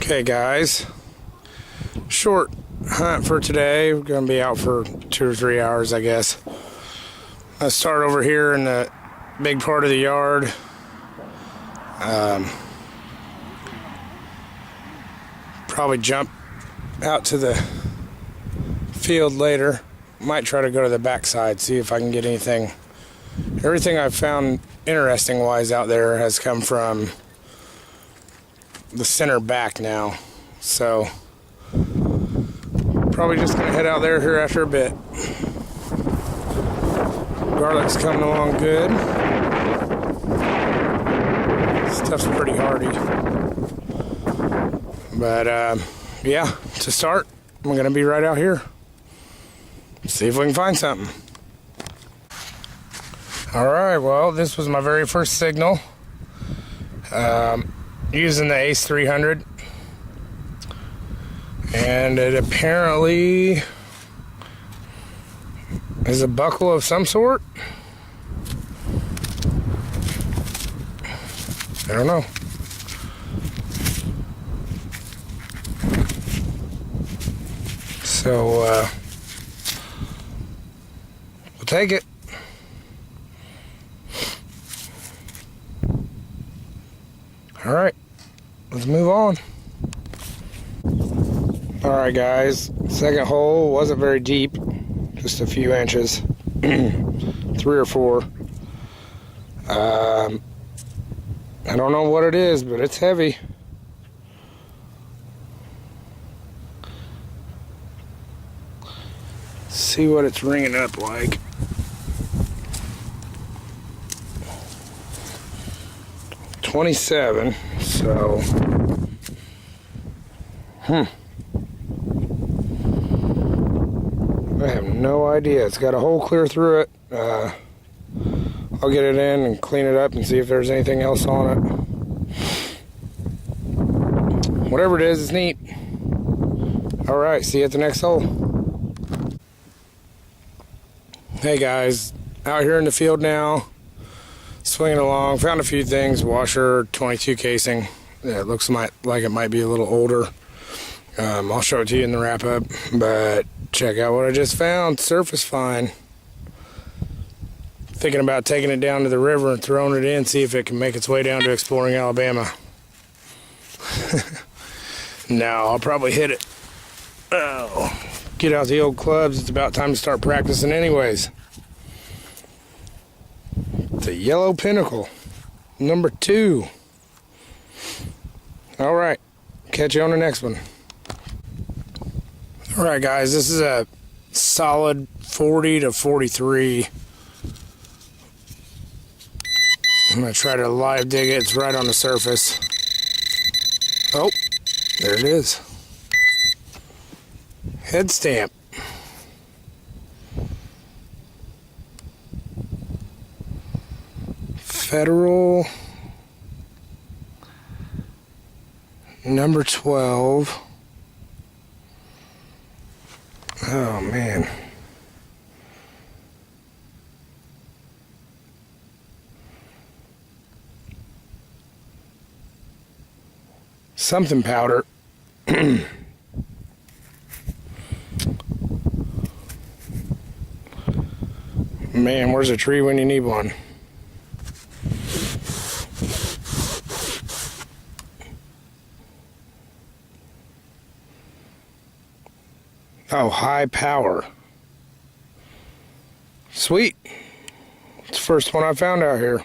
Okay guys, short hunt for today. We're going to be out for 2 or 3 hours, I guess. Let's start over here in the big part of the yard. Probably jump out to the field later. Might try to go to the backside, see if I can get anything. Everything I've found interesting wise out there has come from the center back now, so probably just gonna head out there here after a bit. Garlic's coming along good. Stuff's pretty hardy, but yeah, to start I'm gonna be right out here, see if we can find something. Alright, well, this was my very first signal. Using the Ace 300, and it apparently is a buckle of some sort. I don't know. So we'll take it. All right, let's move on. All right, guys, second hole wasn't very deep, just a few inches, 3 or 4. I don't know what it is, but it's heavy. Let's see what it's ringing up like. $27, so I have no idea. It's got a hole clear through it. I'll get it in and clean it up and see if there's anything else on it. Whatever it is, it's neat. Alright, see you at the next hole. Hey guys, out here in the field now, swinging along, found a few things. Washer 22 casing. Yeah, it looks like it might be a little older. I'll show it to you in the wrap up, but check out what I just found. Surface fine. Thinking about taking it down to the river and throwing it in, see if it can make its way down to Exploring Alabama. No, I'll probably hit it. Oh, get out the old clubs. It's about time to start practicing anyways. The Yellow Pinnacle, number 2. All right, catch you on the next one. All right, guys, this is a solid 40 to 43. I'm gonna try to live dig it. It's right on the surface. Oh, there it is. Head stamp. Federal number 12. Oh man. Something powder. Man, where's a tree when you need one? Oh, high power. Sweet. It's the first one I found out here.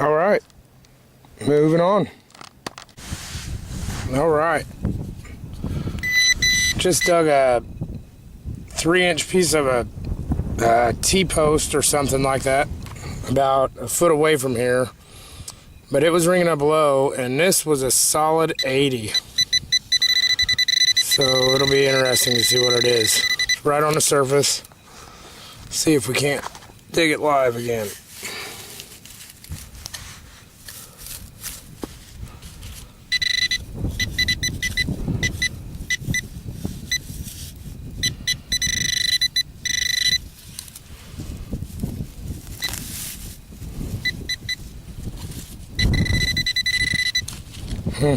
All right. Moving on. All right. Just dug a 3-inch piece of a T-post or something like that, about a foot away from here. But it was ringing up low, and this was a solid 80. So it'll be interesting to see what it is. It's right on the surface. See if we can't dig it live again. There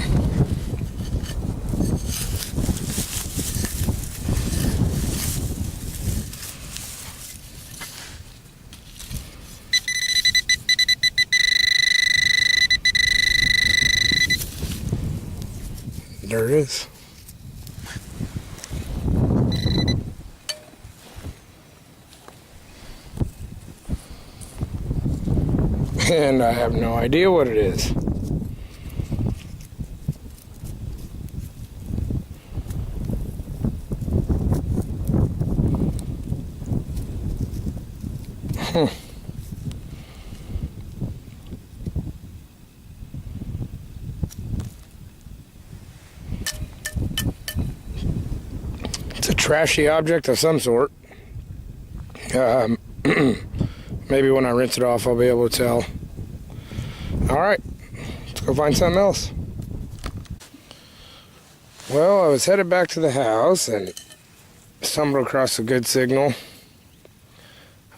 it is. And I have no idea what it is. It's a trashy object of some sort. Maybe when I rinse it off, I'll be able to tell. All right, let's go find something else. Well, I was headed back to the house and stumbled across a good signal.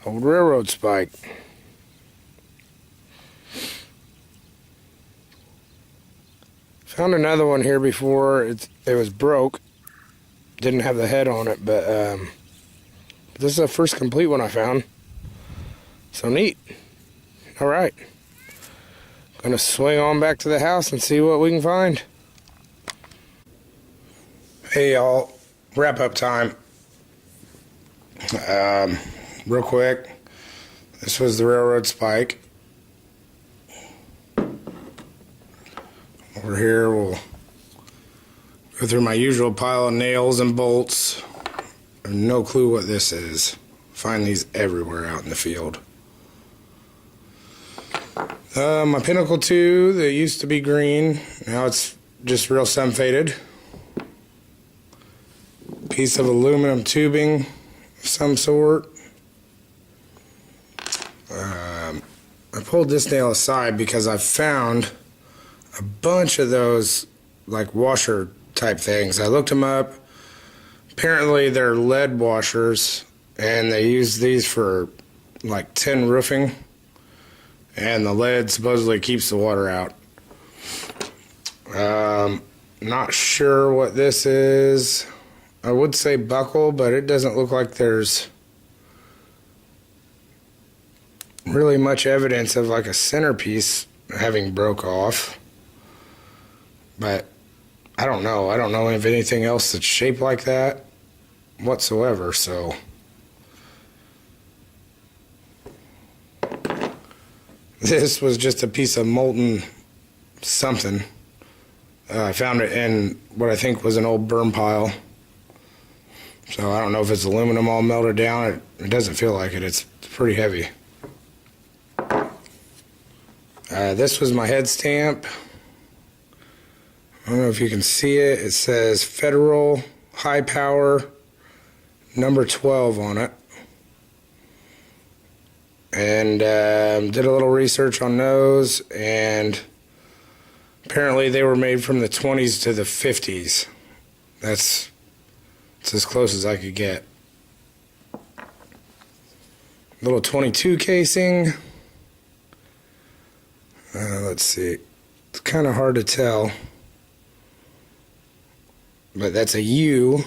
Old railroad spike. Found another one here before. It was broke. Didn't have the head on it, but this is the first complete one I found. So neat. All right. Gonna swing on back to the house and see what we can find. Hey y'all, wrap up time. Real quick, this was the railroad spike. Over here, we'll go through my usual pile of nails and bolts. I have no clue what this is. Find these everywhere out in the field. My Pinnacle 2 that used to be green, now it's just real sun faded. Piece of aluminum tubing of some sort. I pulled this nail aside because I found a bunch of those like washer type things. I looked them up. Apparently they're lead washers and they use these for like tin roofing, and the lead supposedly keeps the water out. Not sure what this is. I would say buckle, but it doesn't look like there's really much evidence of like a centerpiece having broke off. But I don't know. I don't know of anything else that's shaped like that whatsoever, so this was just a piece of molten something. I found it in what I think was an old burn pile. So I don't know if it's aluminum all melted down. It doesn't feel like it. It's pretty heavy. This was my head stamp. I don't know if you can see it. It says Federal High Power number 12 on it. And did a little research on those, and apparently they were made from the 20s to the 50s. That's as close as I could get. Little 22 casing. Let's see. It's kind of hard to tell. But that's a U,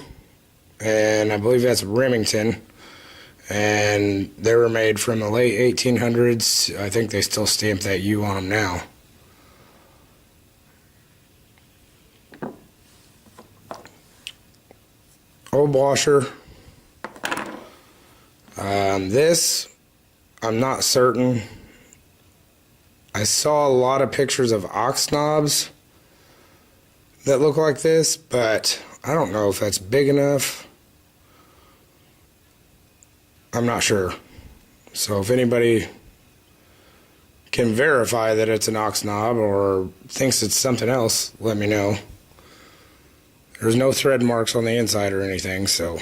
and I believe that's Remington. And they were made from the late 1800s. I think they still stamp that U on them now. Old washer. This, I'm not certain. I saw a lot of pictures of ox knobs that look like this, but I don't know if that's big enough. I'm not sure. So if anybody can verify that it's an ox knob or thinks it's something else, let me know. There's no thread marks on the inside or anything, so.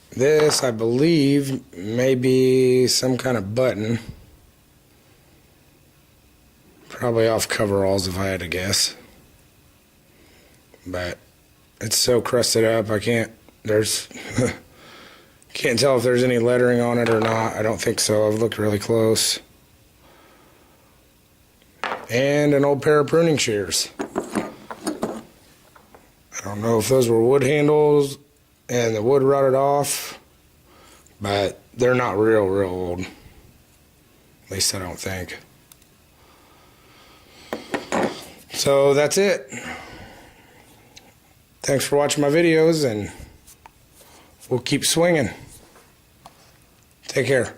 This, I believe, may be some kind of button. Probably off coveralls if I had to guess. But it's so crusted up, I can't can't tell if there's any lettering on it or not. I don't think so. I've looked really close. and an old pair of pruning shears. I don't know if those were wood handles and the wood rotted off, but they're not real old. At least I don't think. So that's it. Thanks for watching my videos, and we'll keep swinging. Take care.